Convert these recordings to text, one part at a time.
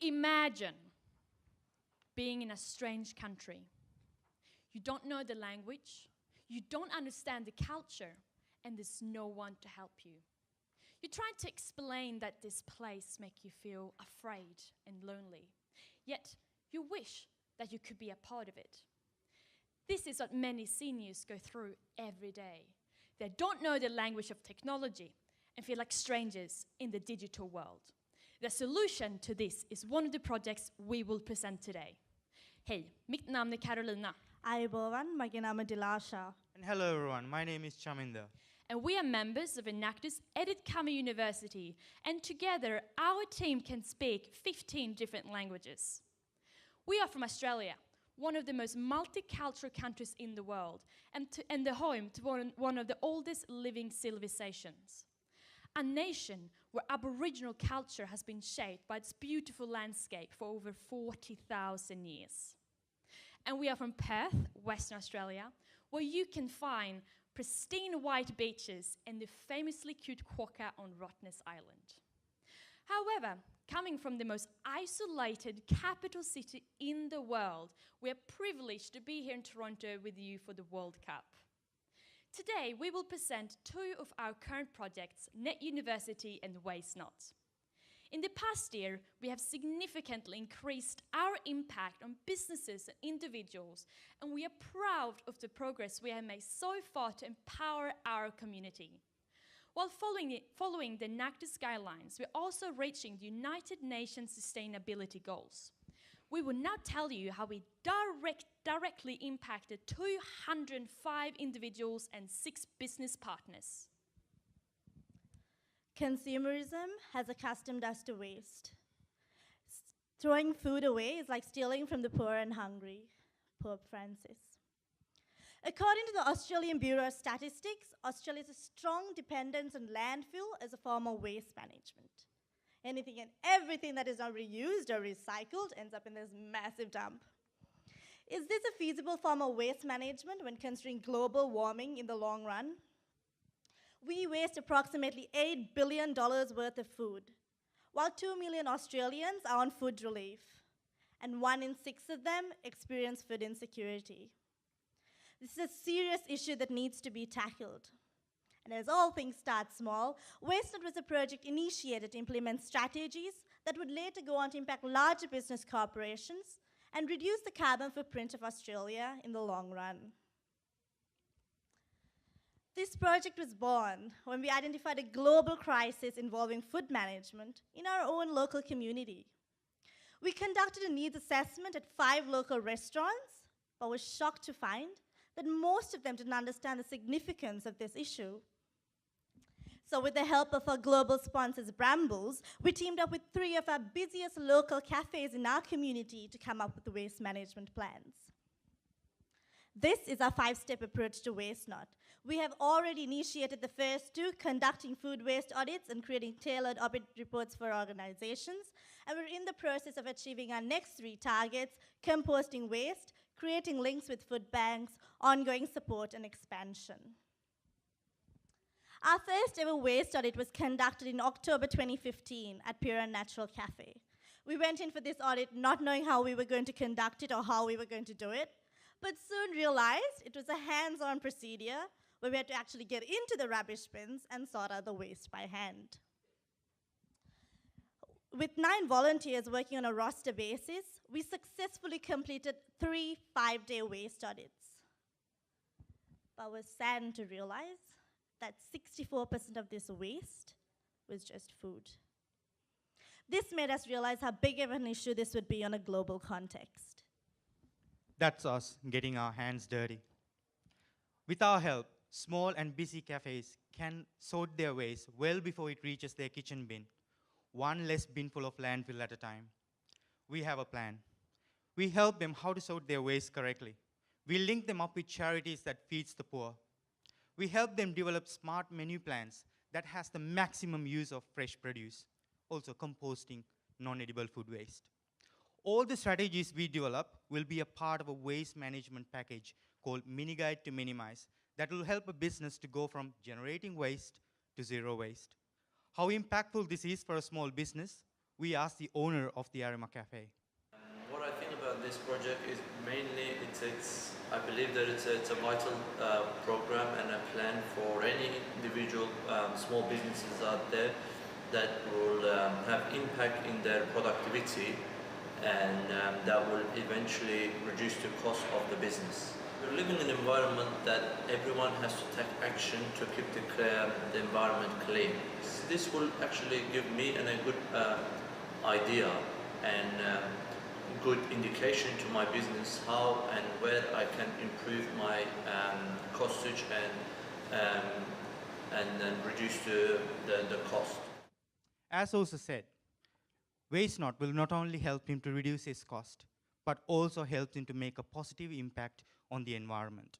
Imagine being in a strange country. You don't know the language, you don't understand the culture, and there's no one to help you. You try to explain that this place makes you feel afraid and lonely, yet you wish that you could be a part of it. This is what many seniors go through every day. They don't know the language of technology and feel like strangers in the digital world. The solution to this is one of the projects we will present today. Hej, mitt namn är Carolina. Ayubovan, my name is Dilasha. And hello everyone, my name is Chaminda. And we are members of Enactus Edit Kama University, and together our team can speak 15 different languages. We are from Australia, one of the most multicultural countries in the world, and the home to one of the oldest living civilizations. A nation where Aboriginal culture has been shaped by its beautiful landscape for over 40,000 years. And we are from Perth, Western Australia, where you can find pristine white beaches and the famously cute quokka on Rottnest Island. However, coming from the most isolated capital city in the world, we are privileged to be here in Toronto with you for the World Cup. Today, we will present two of our current projects, Net University and Waste Not. In the past year, we have significantly increased our impact on businesses and individuals, and we are proud of the progress we have made so far to empower our community. While following the Enactus guidelines, we're also reaching the United Nations Sustainability Goals. We will now tell you how we directly impacted 205 individuals and 6 business partners. Consumerism has accustomed us to waste. Throwing food away is like stealing from the poor and hungry. Pope Francis. According to the Australian Bureau of Statistics, Australia has a strong dependence on landfill as a form of waste management. Anything and everything that is not reused or recycled ends up in this massive dump. Is this a feasible form of waste management when considering global warming in the long run? We waste approximately $8 billion worth of food, while 2 million Australians are on food relief, and 1 in 6 of them experience food insecurity. This is a serious issue that needs to be tackled. And as all things start small, WasteNet was a project initiated to implement strategies that would later go on to impact larger business corporations and reduce the carbon footprint of Australia in the long run. This project was born when we identified a global crisis involving food management in our own local community. We conducted a needs assessment at 5 local restaurants, but was shocked to find that most of them didn't understand the significance of this issue. So with the help of our global sponsors, Brambles, we teamed up with 3 of our busiest local cafes in our community to come up with waste management plans. This is our 5-step approach to WasteNot. We have already initiated the first 2, conducting food waste audits and creating tailored audit reports for organizations. And we're in the process of achieving our next 3 targets: composting waste, creating links with food banks, ongoing support, and expansion. Our first ever waste audit was conducted in October 2015 at Pure and Natural Cafe. We went in for this audit not knowing how we were going to conduct it or how we were going to do it, but soon realized it was a hands-on procedure where we had to actually get into the rubbish bins and sort out the waste by hand. With 9 volunteers working on a roster basis, we successfully completed 3 5-day waste audits. But was saddened to realize that 64% of this waste was just food. This made us realize how big of an issue this would be on a global context. That's us getting our hands dirty. With our help, small and busy cafes can sort their waste well before it reaches their kitchen bin, 1 less binful of landfill at a time. We have a plan. We help them how to sort their waste correctly. We link them up with charities that feeds the poor. We help them develop smart menu plans that has the maximum use of fresh produce, also composting non-edible food waste. All the strategies we develop will be a part of a waste management package called Mini Guide to Minimize that will help a business to go from generating waste to 0 waste. How impactful this is for a small business, We asked the owner of the Arima Cafe. What I think about this project is mainly I believe that it's a vital program and a plan for any individual small businesses out there that will have impact in their productivity, and that will eventually reduce the cost of the business. We're living in an environment that everyone has to take action to keep the environment clean. This will actually give me a good idea and good indication to my business how and where I can improve my costage and then reduce the cost. As also said, WasteNot will not only help him to reduce his cost, but also help him to make a positive impact on the environment.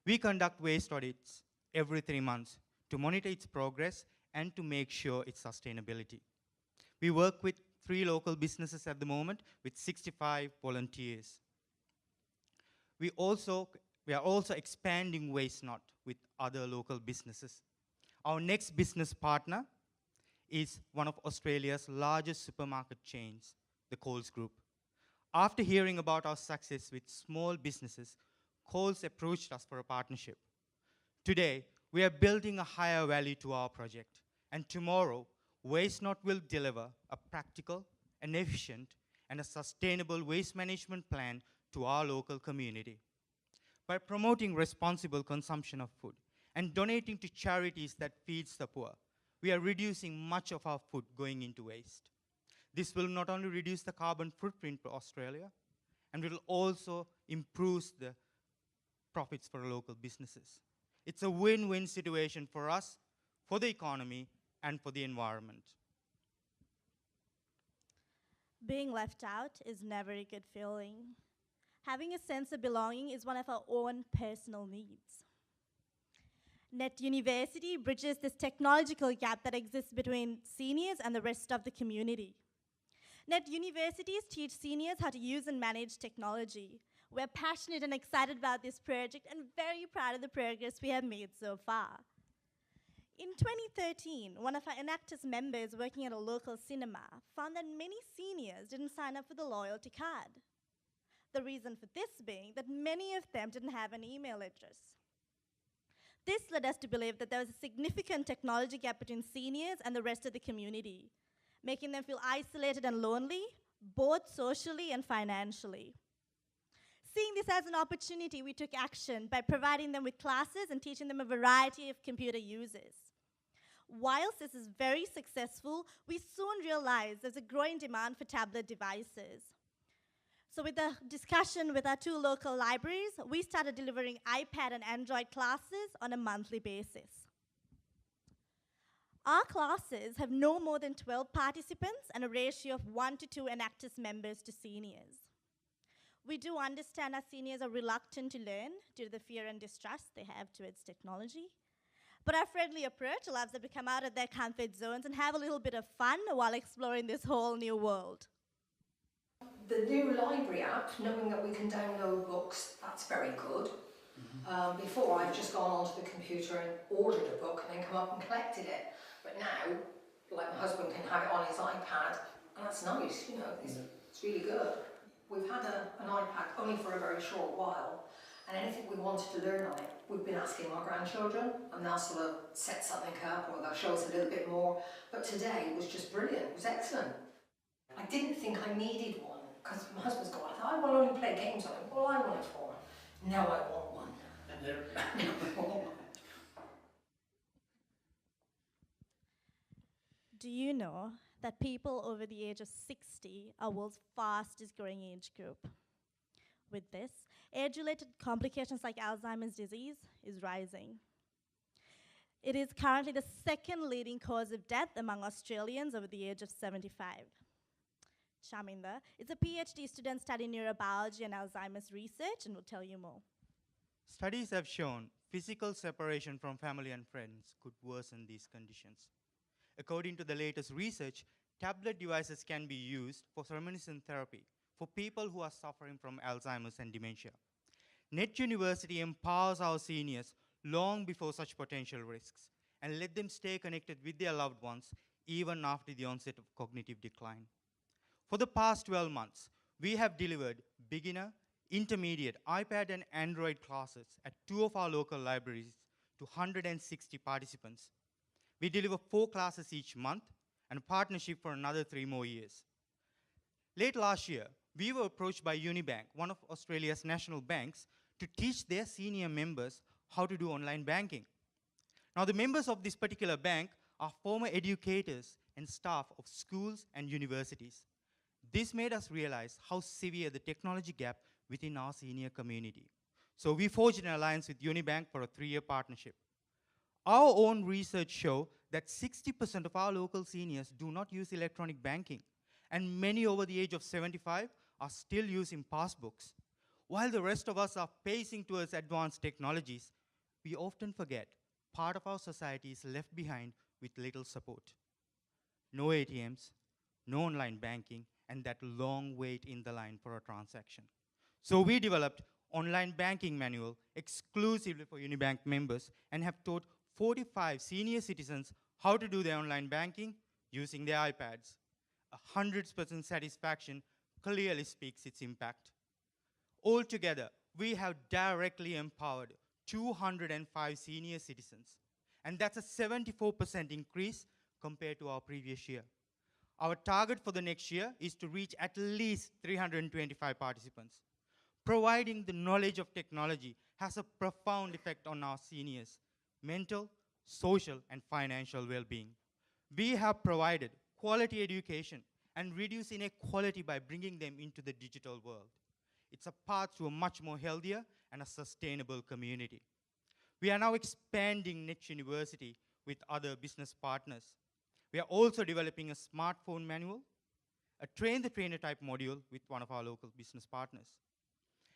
We conduct waste audits every 3 months to monitor its progress and to make sure its sustainability. We work with 3 local businesses at the moment with 65 volunteers. We are also expanding WasteNot with other local businesses. Our next business partner is one of Australia's largest supermarket chains, the Coles Group. After hearing about our success with small businesses, Coles approached us for a partnership. Today, we are building a higher value to our project, and tomorrow, WasteNot will deliver a practical, and efficient, and a sustainable waste management plan to our local community. By promoting responsible consumption of food and donating to charities that feeds the poor, we are reducing much of our food going into waste. This will not only reduce the carbon footprint for Australia, and will also improve the profits for local businesses. It's a win-win situation for us, for the economy, and for the environment. Being left out is never a good feeling. Having a sense of belonging is one of our own personal needs. Net University bridges this technological gap that exists between seniors and the rest of the community. Net Universities teach seniors how to use and manage technology. We're passionate and excited about this project and very proud of the progress we have made so far. In 2013, one of our Enactus members working at a local cinema found that many seniors didn't sign up for the loyalty card. The reason for this being that many of them didn't have an email address. This led us to believe that there was a significant technology gap between seniors and the rest of the community, making them feel isolated and lonely, both socially and financially. Seeing this as an opportunity, we took action by providing them with classes and teaching them a variety of computer uses. Whilst this is very successful, we soon realized there's a growing demand for tablet devices. So with the discussion with our 2 local libraries, we started delivering iPad and Android classes on a monthly basis. Our classes have no more than 12 participants and a ratio of 1 to 2 Enactus members to seniors. We do understand our seniors are reluctant to learn due to the fear and distrust they have towards technology. But our friendly approach allows them to come out of their comfort zones and have a little bit of fun while exploring this whole new world. The new library app, knowing that we can download books, that's very good. Before, I've just gone onto the computer and ordered a book and then come up and collected it. But now, like my husband can have it on his iPad, and that's nice, you know, it's really good. We've had an iPad only for a very short while, and anything we wanted to learn on it, we've been asking our grandchildren, and they'll sort of set something up or they'll show us a little bit more. But today was just brilliant, it was excellent. I didn't think I needed one, because my husband's got one. I thought, I will only play games on it. What do I want it for? Now I want one. Do you know that people over the age of 60 are world's fastest growing age group? With this, age-related complications like Alzheimer's disease is rising. It is currently the 2nd leading cause of death among Australians over the age of 75. Shaminda is a PhD student studying neurobiology and Alzheimer's research and will tell you more. Studies have shown physical separation from family and friends could worsen these conditions. According to the latest research, tablet devices can be used for reminiscent therapy for people who are suffering from Alzheimer's and dementia. Net University empowers our seniors long before such potential risks and let them stay connected with their loved ones even after the onset of cognitive decline. For the past 12 months, we have delivered beginner, intermediate, iPad and Android classes at 2 of our local libraries to 160 participants. We deliver 4 classes each month and a partnership for another 3 more years. Late last year, we were approached by Unibank, one of Australia's national banks, to teach their senior members how to do online banking. Now, the members of this particular bank are former educators and staff of schools and universities. This made us realize how severe the technology gap within our senior community. So we forged an alliance with Unibank for a 3-year partnership. Our own research shows that 60% of our local seniors do not use electronic banking, and many over the age of 75 are still using passbooks. While the rest of us are pacing towards advanced technologies, we often forget part of our society is left behind with little support. No ATMs, no online banking, and that long wait in the line for a transaction. So we developed online banking manual exclusively for Unibank members and have taught 45 senior citizens how to do their online banking using their iPads. 100% satisfaction clearly speaks its impact. Altogether, we have directly empowered 205 senior citizens, and that's a 74% increase compared to our previous year. Our target for the next year is to reach at least 325 participants. Providing the knowledge of technology has a profound effect on our seniors' mental, social, and financial well-being. We have provided quality education and reduced inequality by bringing them into the digital world. It's a path to a much more healthier and a sustainable community. We are now expanding Net University with other business partners. We are also developing a smartphone manual, a train-the-trainer type module with one of our local business partners.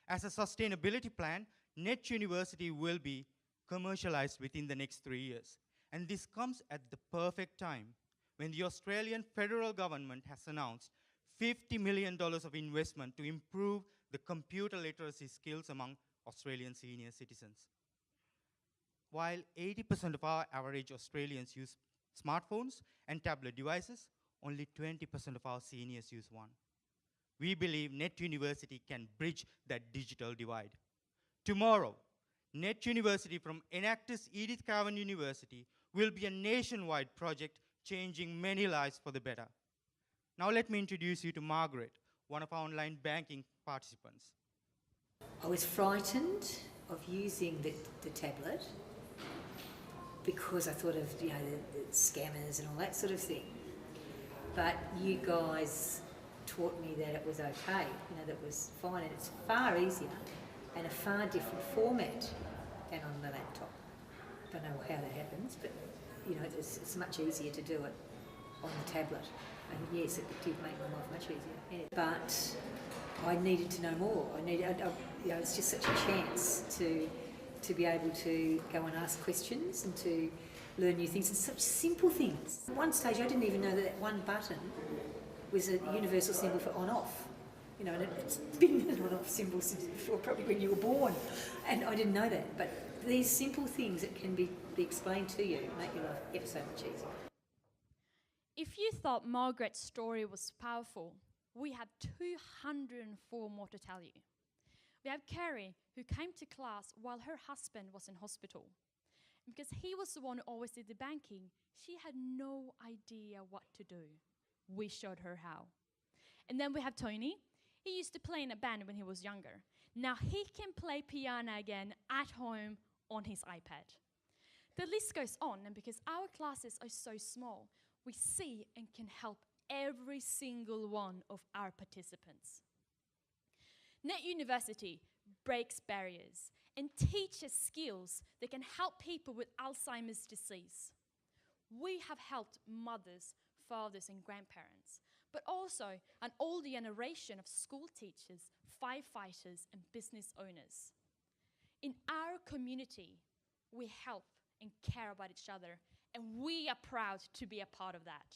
As a sustainability plan, Net University will be commercialized within the next 3 years. And this comes at the perfect time when the Australian federal government has announced $50 million of investment to improve the computer literacy skills among Australian senior citizens. While 80% of our average Australians use smartphones and tablet devices, only 20% of our seniors use one. We believe Net University can bridge that digital divide. Tomorrow, Net University from Enactus Edith Cowan University will be a nationwide project changing many lives for the better. Now let me introduce you to Margaret, one of our online banking participants. I was frightened of using the tablet because I thought of the scammers and all that sort of thing. But you guys taught me that it was okay, that it was fine, and it's far easier and a far different format than on the laptop. Don't know how that happens, but it's much easier to do it on the tablet. And yes, it did make my life much easier. But I needed to know more. It's just such a chance to be able to go and ask questions and to learn new things, and such simple things. At one stage I didn't even know that one button was a universal symbol for on-off. And it's been an on-off symbol since before, probably when you were born, and I didn't know that. But these simple things that can be explained to you make your life ever so much easier. If you thought Margaret's story was powerful, we have 204 more to tell you. We have Carrie, who came to class while her husband was in hospital. Because he was the one who always did the banking, she had no idea what to do. We showed her how. And then we have Tony. He used to play in a band when he was younger. Now he can play piano again at home on his iPad. The list goes on, and because our classes are so small, we see and can help every single one of our participants. Net University breaks barriers and teaches skills that can help people with Alzheimer's disease. We have helped mothers, fathers, and grandparents, but also an older generation of school teachers, firefighters, and business owners. In our community, we help and care about each other, and we are proud to be a part of that.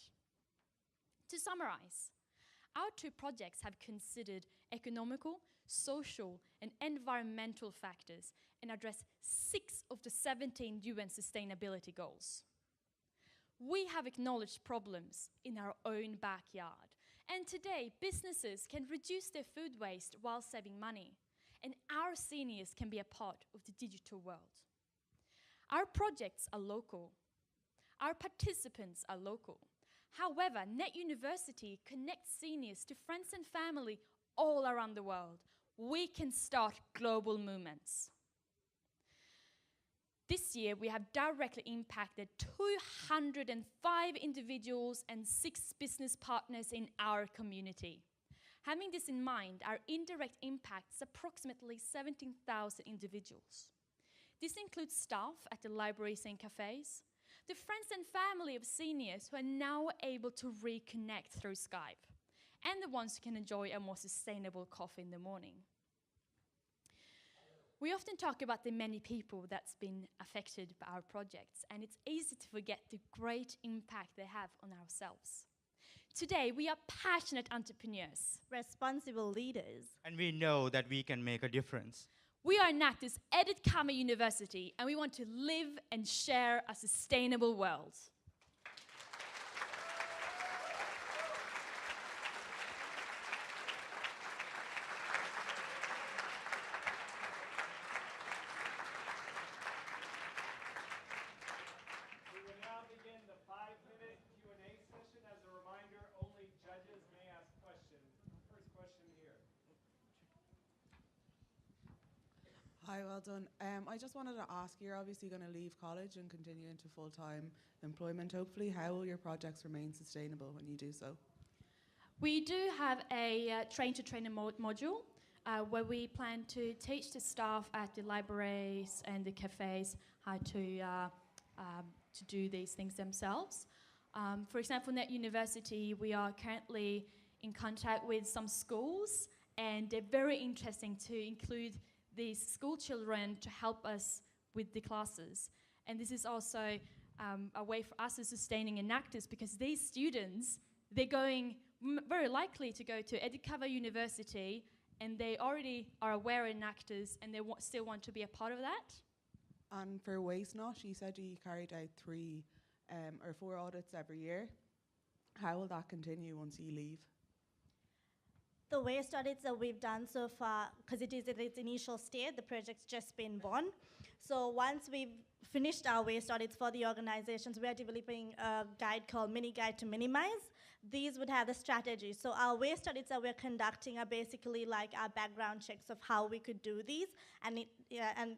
To summarize, our 2 projects have considered economical, social, and environmental factors and address 6 of the 17 UN sustainability goals. We have acknowledged problems in our own backyard. And today, businesses can reduce their food waste while saving money. And our seniors can be a part of the digital world. Our projects are local. Our participants are local. However, Net University connects seniors to friends and family all around the world. We can start global movements. This year, we have directly impacted 205 individuals and 6 business partners in our community. Having this in mind, our indirect impact is approximately 17,000 individuals. This includes staff at the libraries and cafes, the friends and family of seniors who are now able to reconnect through Skype, and the ones who can enjoy a more sustainable coffee in the morning. We often talk about the many people that's been affected by our projects, and it's easy to forget the great impact they have on ourselves. Today, we are passionate entrepreneurs. Responsible leaders. And we know that we can make a difference. We are Enactus Edit University, and we want to live and share a sustainable world. We will now begin the 5-minute Q&A session. As a reminder, only judges may ask questions. First question here. Hi, well done. I just wanted to ask, you're obviously going to leave college and continue into full-time employment, hopefully. How will your projects remain sustainable when you do so? We do have a train-to-trainer module where we plan to teach the staff at the libraries and the cafes how to do these things themselves. For example, Net University, we are currently in contact with some schools, and they're very interesting to include these school children to help us with the classes. And this is also a way for us of sustaining Enactus, because these students, they're going very likely to go to Edcover University, and they already are aware of Enactus, and they still want to be a part of that. And for Waste Not, you said you carried out 3 or 4 audits every year. How will that continue once you leave? The waste audits that we've done so far, because it is in its initial state, the project's just been born. So once we've finished our waste audits for the organizations, we are developing a guide called Mini Guide to Minimize. These would have the strategy. So our waste audits that we're conducting are basically like our background checks of how we could do these. And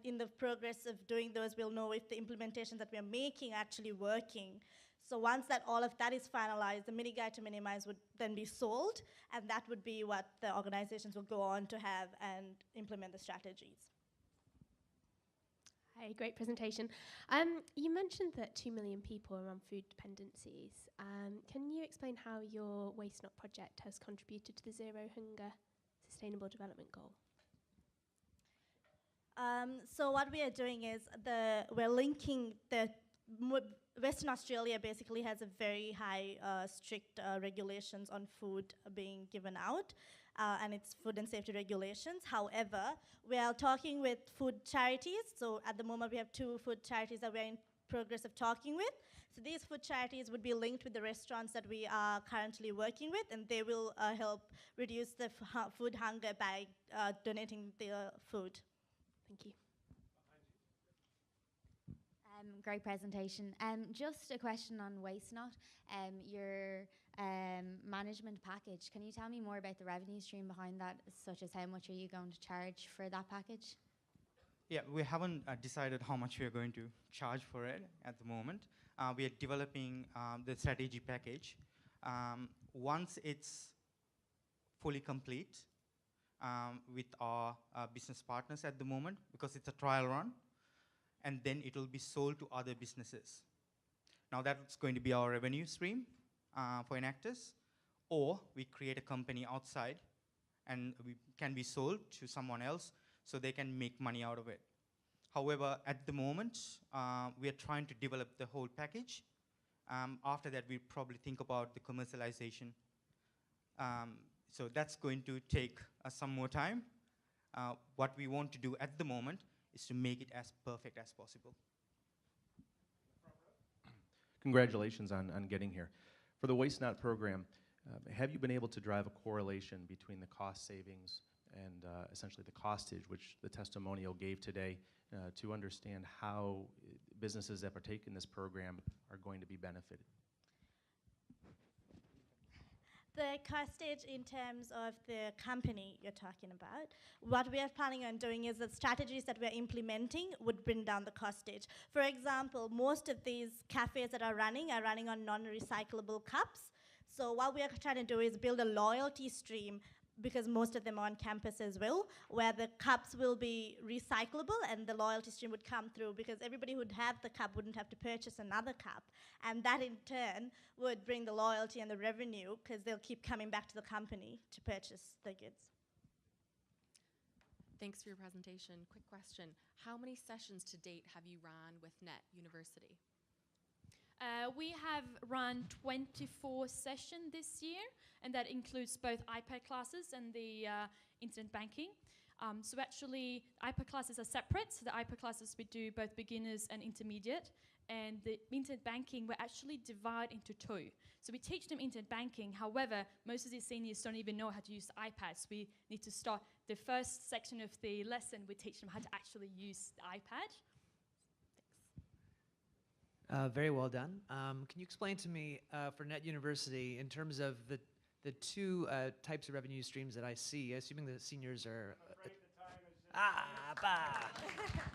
in the progress of doing those, we'll know if the implementations that we're making are actually working. So once all of that is finalized, the Mini Guide to Minimize would then be sold, and that would be what the organizations will go on to have and implement the strategies. Hi, great presentation. You mentioned that 2 million people are on food dependencies. Can you explain how your Waste Not project has contributed to the Zero Hunger Sustainable Development Goal? So what we are doing is we're linking Western Australia basically has a very high, strict regulations on food being given out, and it's food and safety regulations. However, we are talking with food charities. So at the moment, we have 2 food charities that we're in progress of talking with. So these food charities would be linked with the restaurants that we are currently working with, and they will help reduce the food hunger by donating their food. Thank you. Great presentation. Just a question on Waste Not. Your management package, can you tell me more about the revenue stream behind that, such as how much are you going to charge for that package? Yeah, we haven't decided how much we are going to charge for it at the moment. We are developing the strategy package. Once it's fully complete with our business partners at the moment, because it's a trial run, and then it will be sold to other businesses. Now that's going to be our revenue stream for Enactus, or we create a company outside and we can be sold to someone else so they can make money out of it. However, at the moment, we are trying to develop the whole package. After that, we'll probably think about the commercialization. So that's going to take some more time. What we want to do at the moment is to make it as perfect as possible. Congratulations on getting here. For the Waste Not program, have you been able to drive a correlation between the cost savings and essentially the costage, which the testimonial gave today, to understand how businesses that partake in this program are going to be benefited? The costage in terms of the company you're talking about, what we are planning on doing is the strategies that we're implementing would bring down the costage. For example, most of these cafes that are running on non-recyclable cups. So what we are trying to do is build a loyalty stream, because most of them are on campus as well, where the cups will be recyclable and the loyalty stream would come through, because everybody who'd have the cup wouldn't have to purchase another cup. And that in turn would bring the loyalty and the revenue, because they'll keep coming back to the company to purchase the goods. Thanks for your presentation. Quick question. How many sessions to date have you run with Net University? We have run 24 sessions this year, and that includes both iPad classes and the internet banking. So actually, iPad classes are separate. So the iPad classes we do both beginners and intermediate, and the internet banking we actually divide into two. So we teach them internet banking. However, most of the seniors don't even know how to use the iPad. So we need to start the first section of the lesson. We teach them how to actually use the iPad. Very well done. Can you explain to me, for Net University, in terms of the two types of revenue streams that I see, assuming the seniors are... I'm afraid the time is just...